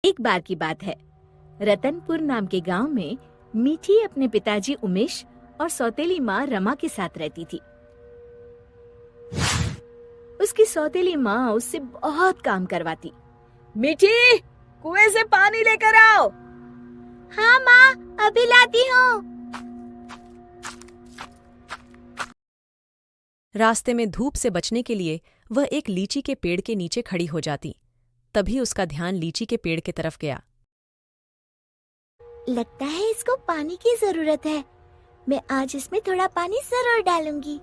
एक बार की बात है, रतनपुर नाम के गांव में मीठी अपने पिताजी उमेश और सौतेली माँ रमा के साथ रहती थी। उसकी सौतेली माँ उससे बहुत काम करवाती। मीठी, कुएं से पानी लेकर आओ। हाँ माँ, अभी लाती हूँ। रास्ते में धूप से बचने के लिए वह एक लीची के पेड़ के नीचे खड़ी हो जाती। तभी उसका ध्यान लीची के पेड़ की तरफ गया। लगता है इसको पानी की जरूरत है। मैं आज इसमें थोड़ा पानी जरूर डालूंगी।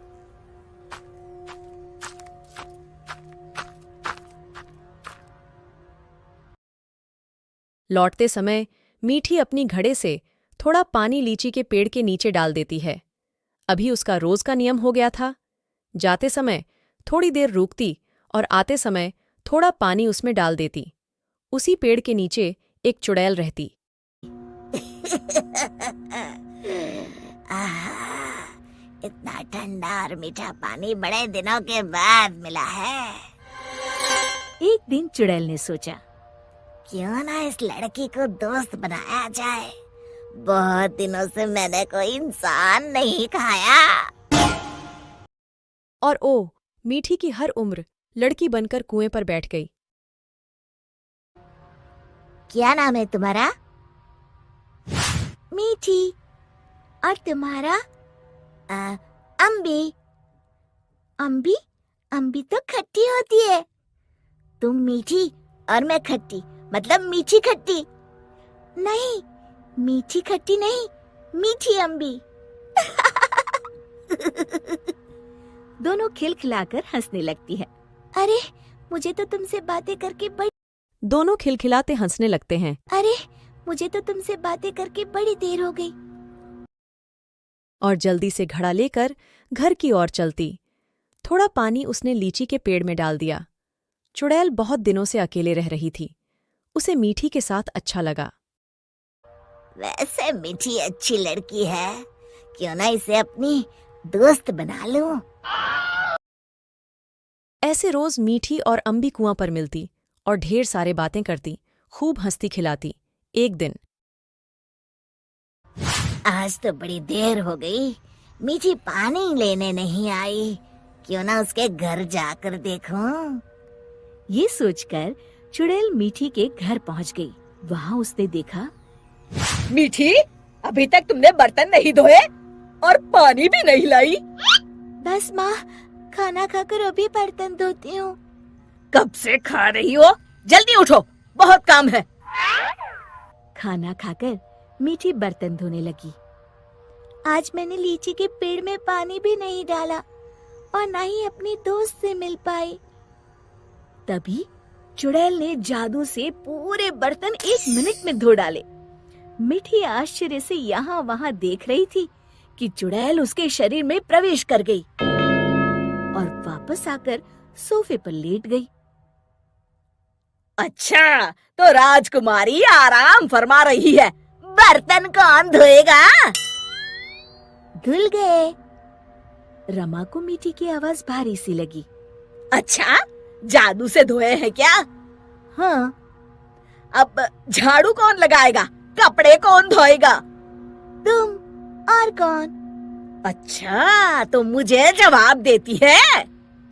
लौटते समय मीठी अपनी घड़े से थोड़ा पानी लीची के पेड़ के नीचे डाल देती है। अभी उसका रोज का नियम हो गया था। जाते समय थोड़ी देर रुकती और आते समय थोड़ा पानी उसमें डाल देती। उसी पेड़ के नीचे एक चुड़ैल रहती। इतना ठंडा और मीठा पानी बड़े दिनों के बाद मिला है। एक दिन चुड़ैल ने सोचा, क्यों ना इस लड़की को दोस्त बनाया जाए। बहुत दिनों से मैंने कोई इंसान नहीं खाया। और मीठी की हर उम्र लड़की बनकर कुएं पर बैठ गई। क्या नाम है तुम्हारा? मीठी। और तुम्हारा? अम्बी। अम्बी? अम्बी तो खट्टी होती है। तुम मीठी और मैं खट्टी, मतलब मीठी खट्टी। नहीं, मीठी खट्टी नहीं, मीठी अम्बी। दोनों खिलखिलाकर हंसने लगती है। अरे, मुझे तो तुमसे बातें करके दोनों खिलखिलाते हंसने लगते हैं। अरे, मुझे तो तुमसे बातें करके बड़ी देर हो गई। और जल्दी से घड़ा लेकर घर की ओर चलती। थोड़ा पानी उसने लीची के पेड़ में डाल दिया। चुड़ैल बहुत दिनों से अकेले रह रही थी। उसे मीठी के साथ अच्छा लगा। वैसे मीठी अच्छी लड़की है, क्यों ना इसे अपनी दोस्त बना लूं। ऐसे रोज मीठी और अम्बी कुआं पर मिलती और ढेर सारे बातें करती, खूब हंसती खिलाती। एक दिन, आज तो बड़ी देर हो गई, मीठी पानी लेने नहीं आई। क्यों ना उसके घर जाकर देखूं। ये सोचकर चुड़ैल मीठी के घर पहुंच गई। वहां उसने देखा, मीठी, अभी तक तुमने बर्तन नहीं धोए और पानी भी नहीं लाई। बस माँ, खाना खाकर अभी बर्तन धोती हूँ। कब से खा रही हो? जल्दी उठो, बहुत काम है। खाना खाकर मीठी बर्तन धोने लगी। आज मैंने लीची के पेड़ में पानी भी नहीं डाला और ना ही अपनी दोस्त से मिल पाई। तभी चुड़ैल ने जादू से पूरे बर्तन 1 मिनट में धो डाले। मीठी आश्चर्य से यहाँ वहाँ देख रही थी कि चुड़ैल उसके शरीर में प्रवेश कर गई और वापस आकर सोफे पर लेट गई। अच्छा, तो राजकुमारी आराम फरमा रही है। बर्तन कौन धोएगा? धुल गए। रमा को मीठी की आवाज भारी सी लगी। अच्छा, जादू से धोए हैं क्या? हाँ। अब झाड़ू कौन लगाएगा? कपड़े कौन धोएगा? तुम। और कौन? अच्छा, तो मुझे जवाब देती है।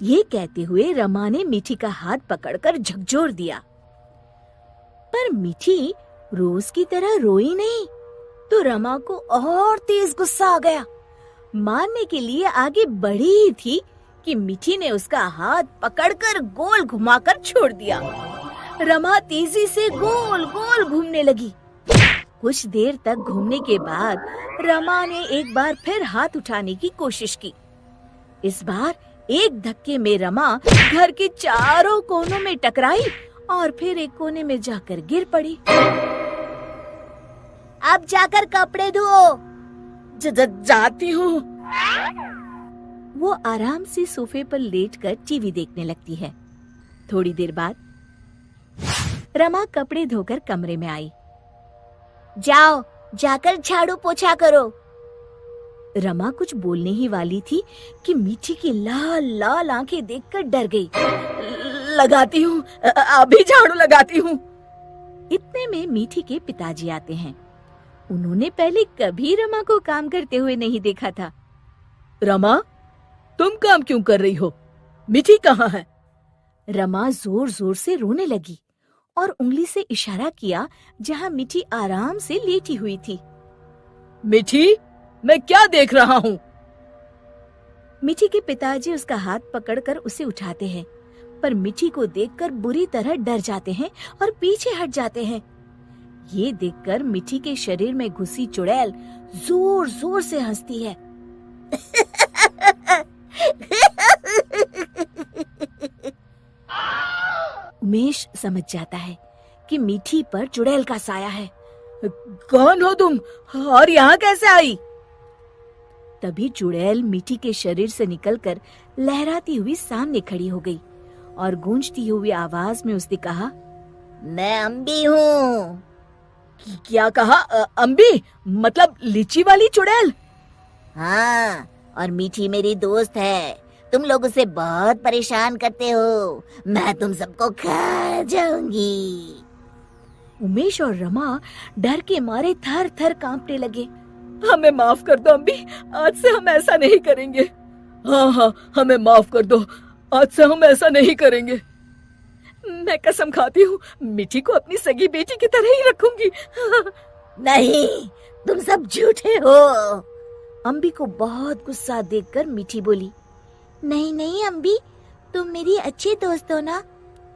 ये कहते हुए रमा ने मीठी का हाथ पकड़कर झकझोर दिया। पर मीठी रोज की तरह रोई नहीं, तो रमा को और तेज गुस्सा आ गया। मारने के लिए आगे बढ़ी ही थी कि मीठी ने उसका हाथ पकड़कर गोल घुमाकर छोड़ दिया। रमा तेजी से गोल गोल घूमने लगी। कुछ देर तक घूमने के बाद रमा ने एक बार फिर हाथ उठाने की कोशिश की। इस बार एक धक्के में रमा घर के चारों कोनों में टकराई और फिर एक कोने में जाकर गिर पड़ी। अब जाकर कपड़े धो। जाती हूँ। वो आराम से सोफे पर लेटकर टीवी देखने लगती है। थोड़ी देर बाद रमा कपड़े धोकर कमरे में आई। जाओ, जाकर झाड़ू पोछा करो। रमा कुछ बोलने ही वाली थी कि मीठी की लाल लाल आंखें देखकर डर गई। लगाती हूँ, अभी झाड़ू लगाती हूँ। इतने में मीठी के पिताजी आते हैं। उन्होंने पहले कभी रमा को काम करते हुए नहीं देखा था। रमा, तुम काम क्यों कर रही हो? मीठी कहाँ है? रमा जोर जोर से रोने लगी और उंगली से इशारा किया जहाँ मीठी आराम से लेटी हुई थी। मीठी, मैं क्या देख रहा हूँ? मीठी के पिताजी उसका हाथ पकड़कर उसे उठाते हैं, पर मीठी को देखकर बुरी तरह डर जाते हैं और पीछे हट जाते हैं। ये देखकर मीठी के शरीर में घुसी चुड़ैल जोर जोर से हंसती है। उमेश समझ जाता है कि मीठी पर चुड़ैल का साया है। कौन हो तुम और यहाँ कैसे आई? तभी चुड़ैल मीठी के शरीर से निकलकर लहराती हुई सामने खड़ी हो गई और गूंजती हुई आवाज में उसने कहा, मैं अम्बी हूँ। क्या कहा? अम्बी मतलब लीची वाली चुड़ैल? हाँ, और मीठी मेरी दोस्त है। तुम लोग उसे बहुत परेशान करते हो। मैं तुम सबको खा जाऊंगी। उमेश और रमा डर के मारे थर थर कांपने लगे। हमें माफ कर दो अम्बी, आज से हम ऐसा नहीं करेंगे। हाँ हाँ, हमें माफ कर दो, आज से हम ऐसा नहीं करेंगे। मैं कसम खाती हूँ मीठी को अपनी सगी बेटी की तरह ही रखूंगी। नहीं, तुम सब झूठे हो। अम्बी को बहुत गुस्सा देखकर मीठी बोली, नहीं नहीं अम्बी, तुम मेरी अच्छी दोस्त हो ना।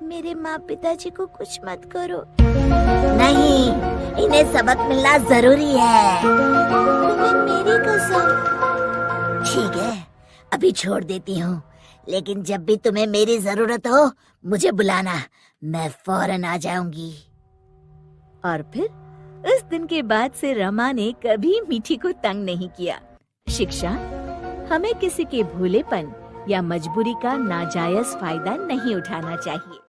मेरे माँ पिताजी को कुछ मत करो। नहीं, इन्हें सबक मिलना जरूरी है। मेरी कसम। ठीक है, अभी छोड़ देती हूँ, लेकिन जब भी तुम्हें मेरी जरूरत हो मुझे बुलाना, मैं फौरन आ जाऊंगी। और फिर उस दिन के बाद से रमा ने कभी मीठी को तंग नहीं किया। शिक्षा: हमें किसी के भोलेपन या मजबूरी का नाजायज फायदा नहीं उठाना चाहिए।